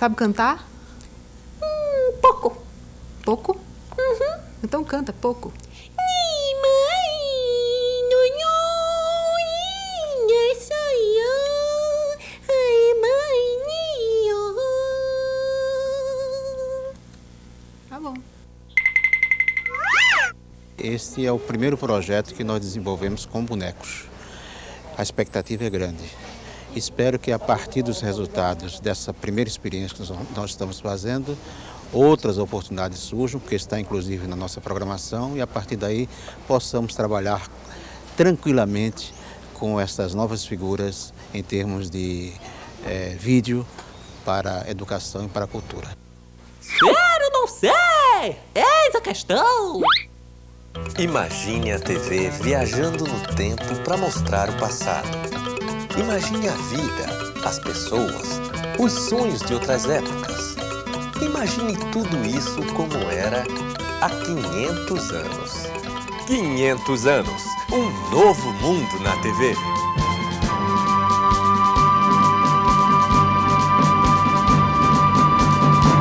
Sabe cantar? Pouco. Pouco? Uhum. Então canta pouco. Tá bom. Este é o primeiro projeto que nós desenvolvemos com bonecos. A expectativa é grande. Espero que a partir dos resultados dessa primeira experiência que nós estamos fazendo, outras oportunidades surjam, porque está inclusive na nossa programação, e a partir daí possamos trabalhar tranquilamente com essas novas figuras em termos de vídeo para a educação e para a cultura. Sério, não sei! Eis a questão! Imagine a TV viajando no tempo para mostrar o passado. Imagine a vida, as pessoas, os sonhos de outras épocas. Imagine tudo isso como era há 500 anos. 500 anos, um novo mundo na TV.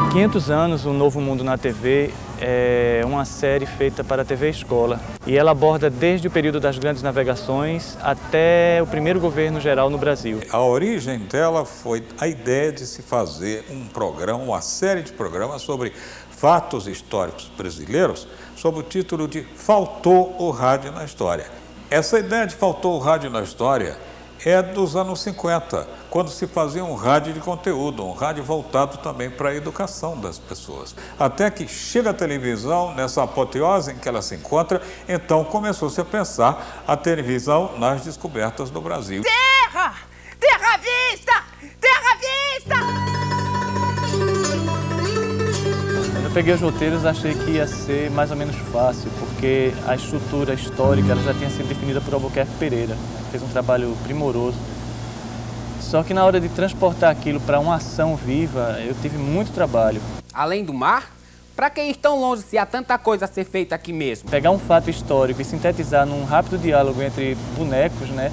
Há 500 anos, Um Novo Mundo na TV é uma série feita para a TV Escola. E ela aborda desde o período das grandes navegações até o primeiro governo geral no Brasil. A origem dela foi a ideia de se fazer um programa, uma série de programas sobre fatos históricos brasileiros, sob o título de Faltou o Rádio na História. Essa ideia de Faltou o Rádio na História é dos anos 50, quando se fazia um rádio de conteúdo, um rádio voltado também para a educação das pessoas. Até que chega a televisão, nessa apoteose em que ela se encontra, então começou-se a pensar a televisão nas descobertas do Brasil. Terra! Terra à vista! Terra à vista! Quando eu peguei os roteiros, achei que ia ser mais ou menos fácil, porque a estrutura histórica ela já tinha sido definida por Albuquerque Pereira. Fez um trabalho primoroso. Só que na hora de transportar aquilo para uma ação viva, eu tive muito trabalho. Além do mar, para que ir tão longe se há tanta coisa a ser feita aqui mesmo? Pegar um fato histórico e sintetizar num rápido diálogo entre bonecos, né?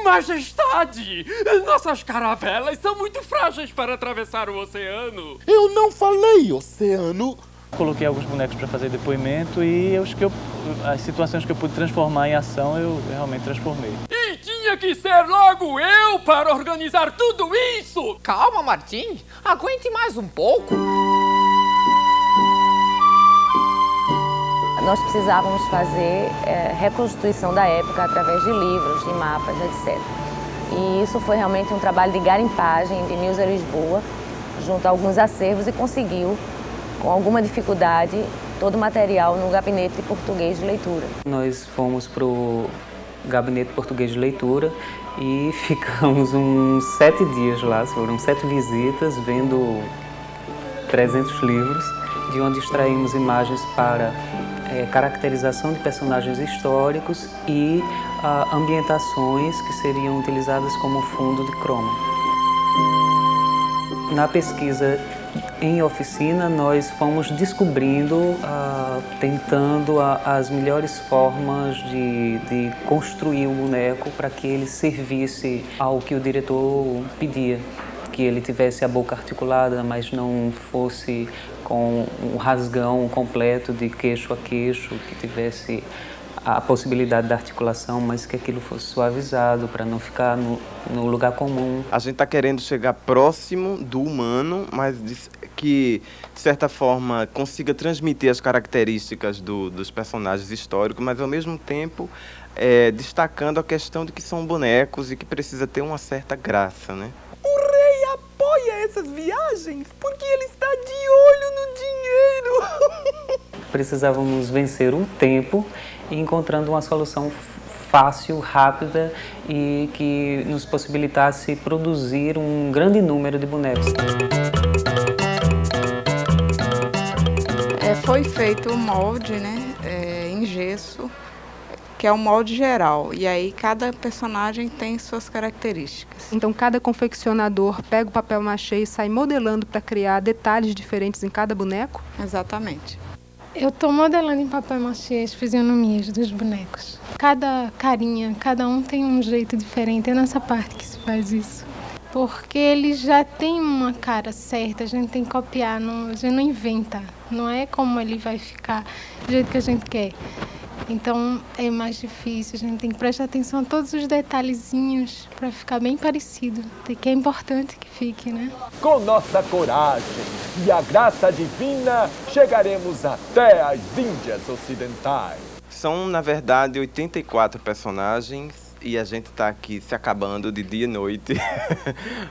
Majestade, nossas caravelas são muito frágeis para atravessar o oceano. Eu não falei oceano. Coloquei alguns bonecos para fazer depoimento e as situações que eu pude transformar em ação, eu realmente transformei. E tinha que ser logo eu para organizar tudo isso! Calma, Martim. Aguente mais um pouco. Nós precisávamos fazer reconstituição da época através de livros, de mapas, etc. E isso foi realmente um trabalho de garimpagem de Nilza Lisboa, junto a alguns acervos, e conseguiu, com alguma dificuldade, todo o material no Gabinete de Português de Leitura. Nós fomos para o Gabinete de Português de Leitura e ficamos uns 7 dias lá, foram 7 visitas, vendo 300 livros, de onde extraímos imagens para caracterização de personagens históricos e ambientações que seriam utilizadas como fundo de croma. Na pesquisa em oficina, nós fomos descobrindo, tentando as melhores formas de construir o boneco para que ele servisse ao que o diretor pedia. Que ele tivesse a boca articulada, mas não fosse com um rasgão completo de queixo a queixo, que tivesse a possibilidade da articulação, mas que aquilo fosse suavizado para não ficar no lugar comum. A gente está querendo chegar próximo do humano, mas que, de certa forma, consiga transmitir as características dos personagens históricos, mas, ao mesmo tempo, destacando a questão de que são bonecos e que precisa ter uma certa graça, né? O rei apoia essas viagens porque ele está de olho no dinheiro. Precisávamos vencer um tempo e encontrando uma solução fácil, rápida e que nos possibilitasse produzir um grande número de bonecos. Foi feito o molde, né, em gesso, que é o molde geral, e aí cada personagem tem suas características. Então cada confeccionador pega o papel machê e sai modelando para criar detalhes diferentes em cada boneco? Exatamente. Eu estou modelando em papel machê as fisionomias dos bonecos. Cada carinha, cada um tem um jeito diferente, é nessa parte que se faz isso. porque ele já tem uma cara certa, a gente tem que copiar, a gente não inventa, não é como ele vai ficar do jeito que a gente quer. Então é mais difícil, a gente tem que prestar atenção a todos os detalhezinhos para ficar bem parecido, que é importante que fique, né? Com nossa coragem e a graça divina, chegaremos até as Índias Ocidentais. São, na verdade, 84 personagens e a gente está aqui se acabando de dia e noite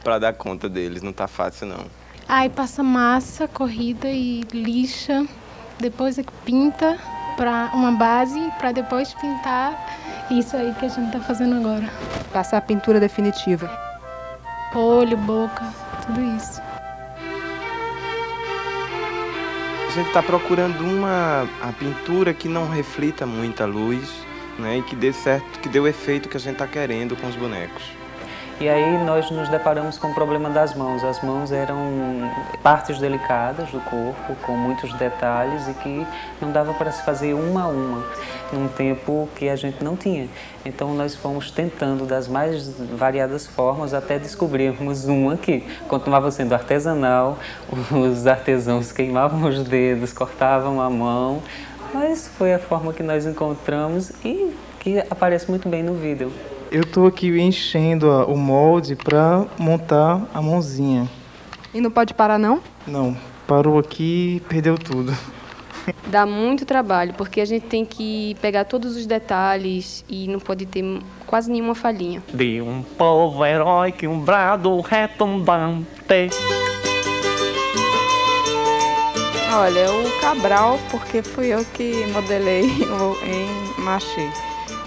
para dar conta deles. Não tá fácil, não. Aí passa massa, corrida e lixa, depois é que pinta para uma base, para depois pintar isso aí que a gente está fazendo agora. Passar a pintura definitiva. Olho, boca, tudo isso. A gente está procurando a pintura que não reflita muita luz, né, e que dê certo, que dê o efeito que a gente está querendo com os bonecos. E aí nós nos deparamos com o problema das mãos. As mãos eram partes delicadas do corpo, com muitos detalhes e que não dava para se fazer uma a uma, num tempo que a gente não tinha. Então nós fomos tentando das mais variadas formas até descobrirmos uma que continuava sendo artesanal, os artesãos queimavam os dedos, cortavam a mão, mas foi a forma que nós encontramos e que aparece muito bem no vídeo. Eu estou aqui enchendo o molde para montar a mãozinha. E não pode parar, não? Não, parou aqui e perdeu tudo. Dá muito trabalho, porque a gente tem que pegar todos os detalhes e não pode ter quase nenhuma falhinha. De um povo heróico e um brado retumbante. Olha, o Cabral, porque fui eu que modelei em machê.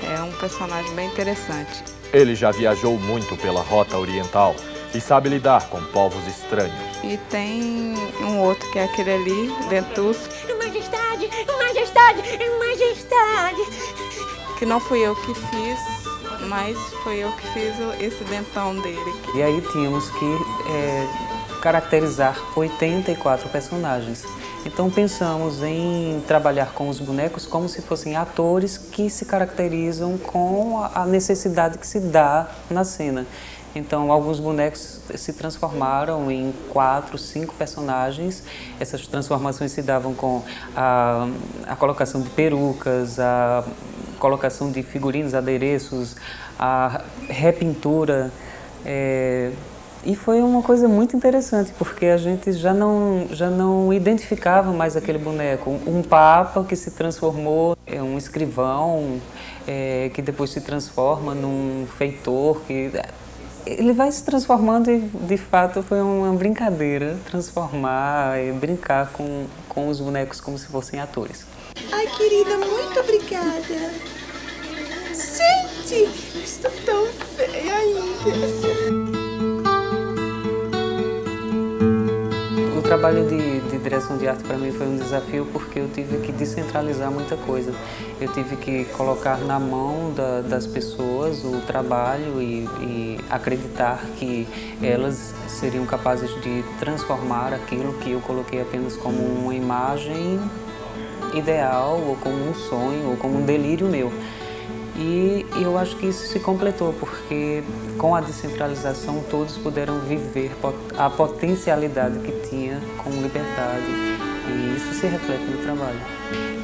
É um personagem bem interessante. Ele já viajou muito pela Rota Oriental e sabe lidar com povos estranhos. E tem um outro que é aquele ali, Dentuço. Majestade, majestade, majestade. Que não fui eu que fiz, mas foi eu que fiz esse dentão dele. E aí tínhamos que caracterizar 84 personagens. Então pensamos em trabalhar com os bonecos como se fossem atores que se caracterizam com a necessidade que se dá na cena. Então alguns bonecos se transformaram em 4, 5 personagens. Essas transformações se davam com a colocação de perucas, a colocação de figurinos, adereços, a repintura. E foi uma coisa muito interessante, porque a gente já não identificava mais aquele boneco. Um papa que se transformou em um escrivão, que depois se transforma num feitor. Ele vai se transformando e, de fato, foi uma brincadeira transformar e brincar com os bonecos como se fossem atores. Ai, querida, muito obrigada. Gente, estou tão feia ainda. O trabalho de direção de arte para mim foi um desafio porque eu tive que descentralizar muita coisa. Eu tive que colocar na mão das pessoas o trabalho e acreditar que elas seriam capazes de transformar aquilo que eu coloquei apenas como uma imagem ideal, ou como um sonho, ou como um delírio meu. E eu acho que isso se completou, porque com a descentralização todos puderam viver a potencialidade que tinha com liberdade, e isso se reflete no trabalho.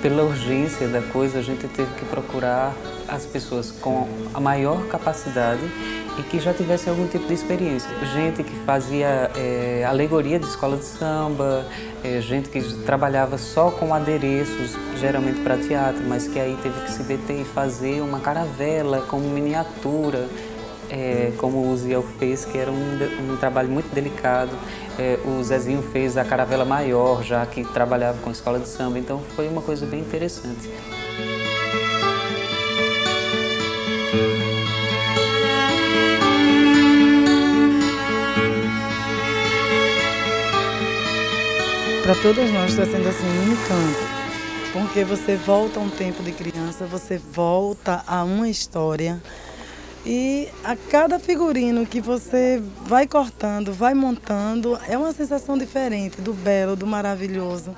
Pela urgência da coisa, a gente teve que procurar as pessoas com a maior capacidade e que já tivessem algum tipo de experiência. Gente que fazia alegoria de escola de samba, gente que trabalhava só com adereços, geralmente para teatro, mas que aí teve que se deter e fazer uma caravela como miniatura, como o Ziel fez, que era um trabalho muito delicado. O Zezinho fez a caravela maior, já que trabalhava com escola de samba, então foi uma coisa bem interessante. Para todas nós está sendo assim um encanto, porque você volta a um tempo de criança, você volta a uma história e a cada figurino que você vai cortando, vai montando, é uma sensação diferente do belo, do maravilhoso.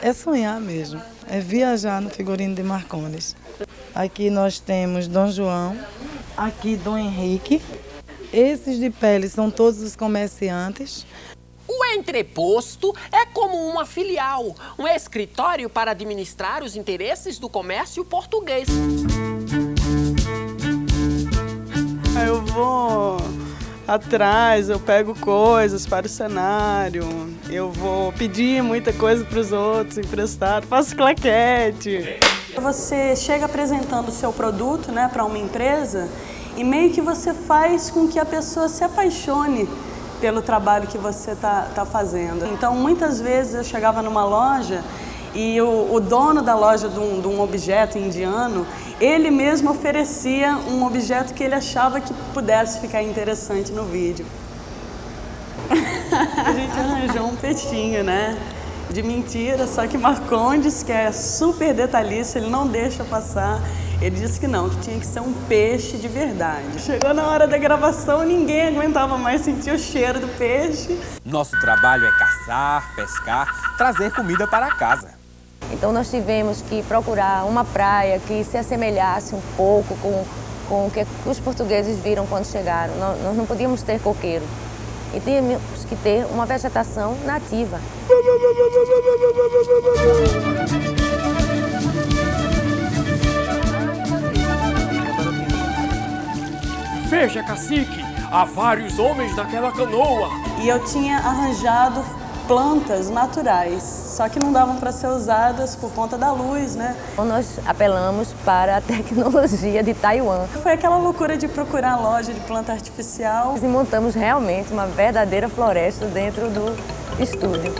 É sonhar mesmo, é viajar no figurino de Marcondes. Aqui nós temos Dom João, aqui Dom Henrique, Esses de pele são todos os comerciantes. O entreposto é como uma filial, um escritório para administrar os interesses do comércio português. Eu vou atrás, eu pego coisas para o cenário, eu vou pedir muita coisa para os outros, emprestado, faço claquete. Você chega apresentando o seu produto, né, para uma empresa e meio que você faz com que a pessoa se apaixone pelo trabalho que você tá fazendo. Então, muitas vezes eu chegava numa loja e o dono da loja de um objeto indiano, ele mesmo oferecia um objeto que ele achava que pudesse ficar interessante no vídeo. A gente arranjou um peixinho, né? De mentira, só que Marcondes, que é super detalhista, ele não deixa passar. Ele disse que não, que tinha que ser um peixe de verdade. Chegou na hora da gravação, ninguém aguentava mais sentir o cheiro do peixe. Nosso trabalho é caçar, pescar, trazer comida para casa. Então nós tivemos que procurar uma praia que se assemelhasse um pouco com o que os portugueses viram quando chegaram. Nós não podíamos ter coqueiro. E tínhamos que ter uma vegetação nativa. Veja, cacique, há vários homens naquela canoa. E eu tinha arranjado plantas naturais, só que não davam para ser usadas por conta da luz, né? Então nós apelamos para a tecnologia de Taiwan. Foi aquela loucura de procurar loja de planta artificial. E montamos realmente uma verdadeira floresta dentro do estúdio.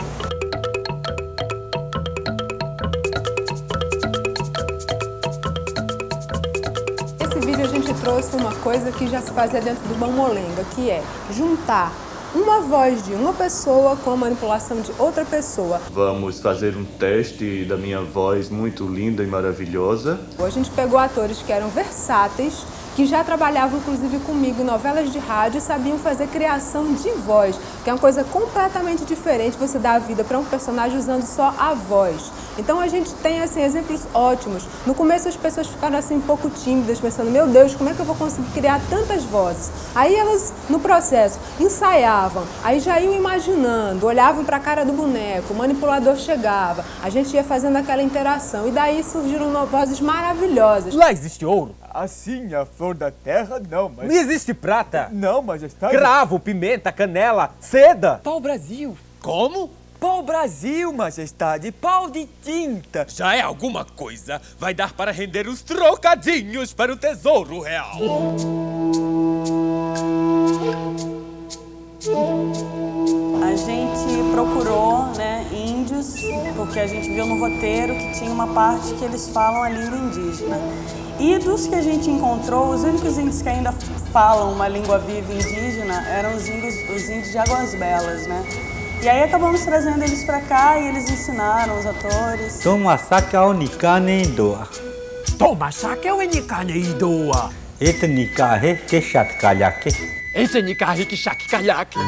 Nesse vídeo a gente trouxe uma coisa que já se fazia dentro do Bambolenga, que é juntar uma voz de uma pessoa com a manipulação de outra pessoa. Vamos fazer um teste da minha voz muito linda e maravilhosa. A gente pegou atores que eram versáteis, que já trabalhavam inclusive comigo em novelas de rádio e sabiam fazer criação de voz, que é uma coisa completamente diferente você dar a vida para um personagem usando só a voz. Então a gente tem assim, exemplos ótimos. No começo as pessoas ficaram assim um pouco tímidas, pensando, meu Deus, como é que eu vou conseguir criar tantas vozes? Aí elas, no processo, ensaiavam, aí já iam imaginando, olhavam para a cara do boneco, o manipulador chegava, a gente ia fazendo aquela interação e daí surgiram vozes maravilhosas. Lá existe ouro? Assim, a flor da terra não, mas... Não existe prata? Não, majestade. Cravo, pimenta, canela, seda. Pau-brasil. Como? Pau-brasil, majestade, pau de tinta. Já é alguma coisa. Vai dar para render uns trocadinhos para o tesouro real. A gente procurou, né, índios, porque a gente viu no roteiro que tinha uma parte que eles falam a língua indígena. E dos que a gente encontrou, os únicos índios que ainda falam uma língua viva indígena eram os índios de Águas Belas, né? E aí acabamos trazendo eles pra cá e eles ensinaram os atores. Toma saca o nikane doa. Toma saca o nikane doa. Ete nikahe que chat kalhake. Ete nikahe que chat kalhake.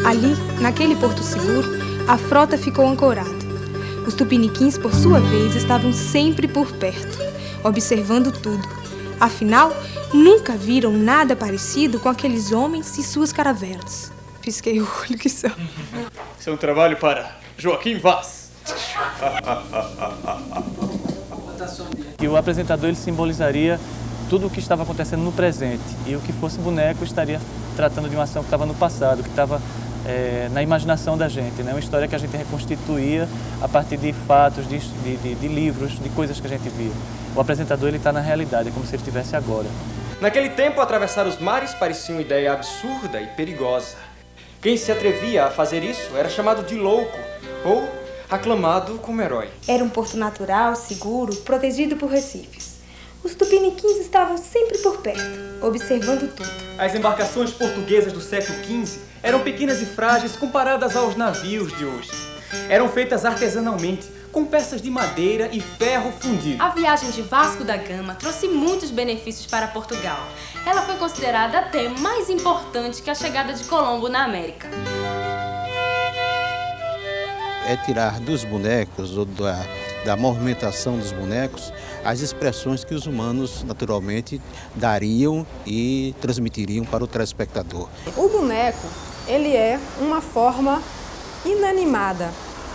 Ali, naquele porto seguro, a frota ficou ancorada. Os tupiniquins, por sua vez, estavam sempre por perto, observando tudo. Afinal, nunca viram nada parecido com aqueles homens e suas caravelas. Pisquei o olho que só. Isso é um trabalho para Joaquim Vaz. E o apresentador ele simbolizaria tudo o que estava acontecendo no presente. E o que fosse boneco estaria tratando de uma ação que estava no passado, que estava na imaginação da gente, né? Uma história que a gente reconstituía a partir de fatos, de livros, de coisas que a gente via. O apresentador ele está na realidade, é como se ele estivesse agora. Naquele tempo, atravessar os mares parecia uma ideia absurda e perigosa. Quem se atrevia a fazer isso era chamado de louco ou aclamado como herói. Era um porto natural, seguro, protegido por recifes. Os tupiniquins estavam sempre por perto, observando tudo. As embarcações portuguesas do século XV eram pequenas e frágeis comparadas aos navios de hoje. Eram feitas artesanalmente, com peças de madeira e ferro fundido. A viagem de Vasco da Gama trouxe muitos benefícios para Portugal. Ela foi considerada até mais importante que a chegada de Colombo na América. É tirar dos bonecos, ou da movimentação dos bonecos, as expressões que os humanos naturalmente dariam e transmitiriam para o telespectador. O boneco, ele é uma forma inanimada.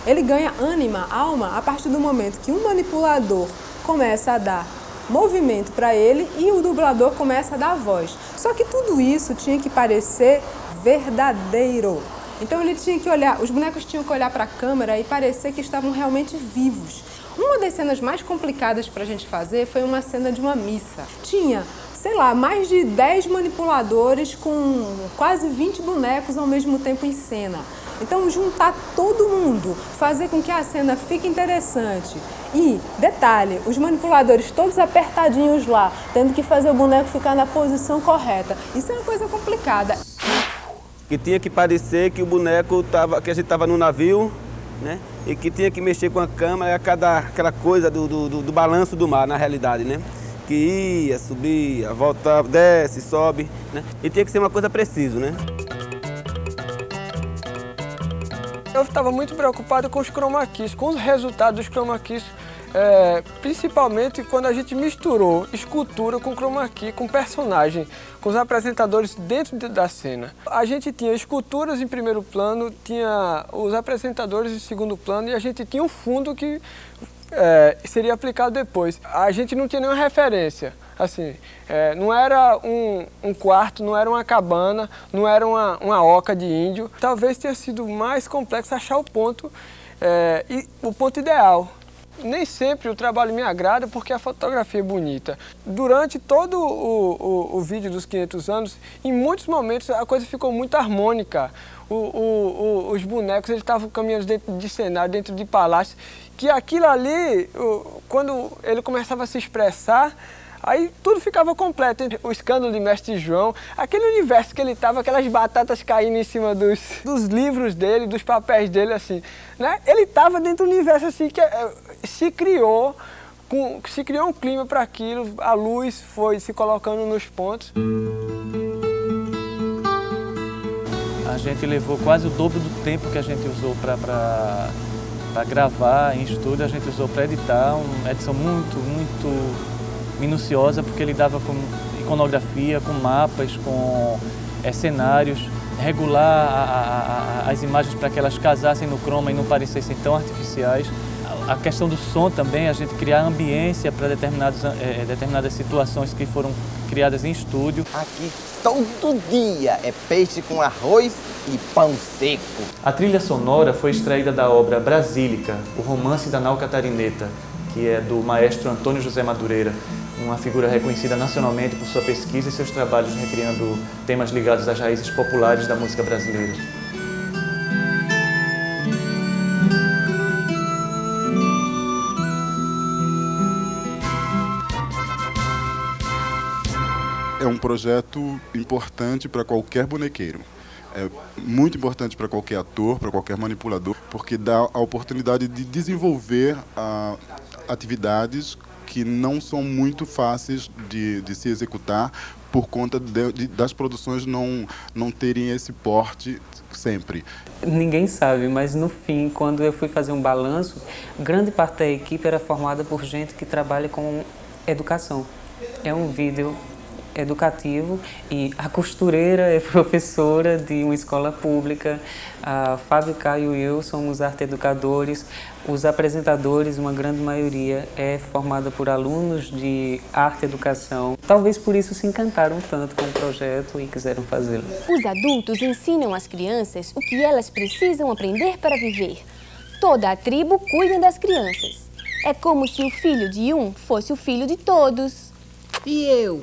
Ele ganha ânima, alma, a partir do momento que um manipulador começa a dar movimento para ele e o dublador começa a dar voz. Só que tudo isso tinha que parecer verdadeiro. Então ele tinha que olhar, os bonecos tinham que olhar para a câmera e parecer que estavam realmente vivos. Uma das cenas mais complicadas para a gente fazer foi uma cena de uma missa. Tinha, sei lá, mais de 10 manipuladores com quase 20 bonecos ao mesmo tempo em cena. Então juntar todo mundo, fazer com que a cena fique interessante. E, detalhe, os manipuladores todos apertadinhos lá, tendo que fazer o boneco ficar na posição correta. Isso é uma coisa complicada. Que tinha que parecer que o boneco que a gente estava no navio, né? E que tinha que mexer com a câmera, aquela coisa do balanço do mar, na realidade, né? Que ia, subia, voltava, desce, sobe, né? E tinha que ser uma coisa precisa, né? Eu estava muito preocupado com os chroma keys, com os resultados dos chroma keys, principalmente quando a gente misturou escultura com chroma key, com personagem, com os apresentadores dentro da cena. A gente tinha esculturas em primeiro plano, tinha os apresentadores em segundo plano e a gente tinha um fundo que seria aplicado depois. A gente não tinha nenhuma referência. Assim, não era um quarto, não era uma cabana, não era uma oca de índio. Talvez tenha sido mais complexo achar o ponto ideal. Nem sempre o trabalho me agrada porque a fotografia é bonita. Durante todo o vídeo dos 500 anos, em muitos momentos a coisa ficou muito harmônica. Os bonecos estavam caminhando dentro de cenário, dentro de palácio, que aquilo ali, quando ele começava a se expressar, aí tudo ficava completo. O escândalo de Mestre João, aquele universo que ele estava, aquelas batatas caindo em cima dos livros dele, dos papéis dele, assim, né? Ele estava dentro do universo assim que se criou um clima para aquilo, a luz foi se colocando nos pontos. A gente levou quase o dobro do tempo que a gente usou para gravar em estúdio, a gente usou para editar, uma edição muito minuciosa, porque ele dava com iconografia, com mapas, com cenários, regular as imagens para que elas casassem no chroma e não parecessem tão artificiais. A questão do som também, a gente criar ambiência para determinadas situações que foram criadas em estúdio. Aqui todo dia é peixe com arroz e pão seco. A trilha sonora foi extraída da obra Brasílica, o romance da nau catarineta, que é do maestro Antônio José Madureira, uma figura reconhecida nacionalmente por sua pesquisa e seus trabalhos recriando temas ligados às raízes populares da música brasileira. É um projeto importante para qualquer bonequeiro. É muito importante para qualquer ator, para qualquer manipulador, porque dá a oportunidade de desenvolver atividades que não são muito fáceis de se executar por conta das produções não terem esse porte sempre. Ninguém sabe, mas no fim, quando eu fui fazer um balanço, grande parte da equipe era formada por gente que trabalha com educação. É um vídeo educativo e a costureira é professora de uma escola pública, a Fábio, Caio e eu somos arte-educadores, os apresentadores, uma grande maioria, é formada por alunos de arte-educação. Talvez por isso se encantaram tanto com o projeto e quiseram fazê-lo. Os adultos ensinam às crianças o que elas precisam aprender para viver. Toda a tribo cuida das crianças. É como se o filho de um fosse o filho de todos. E eu?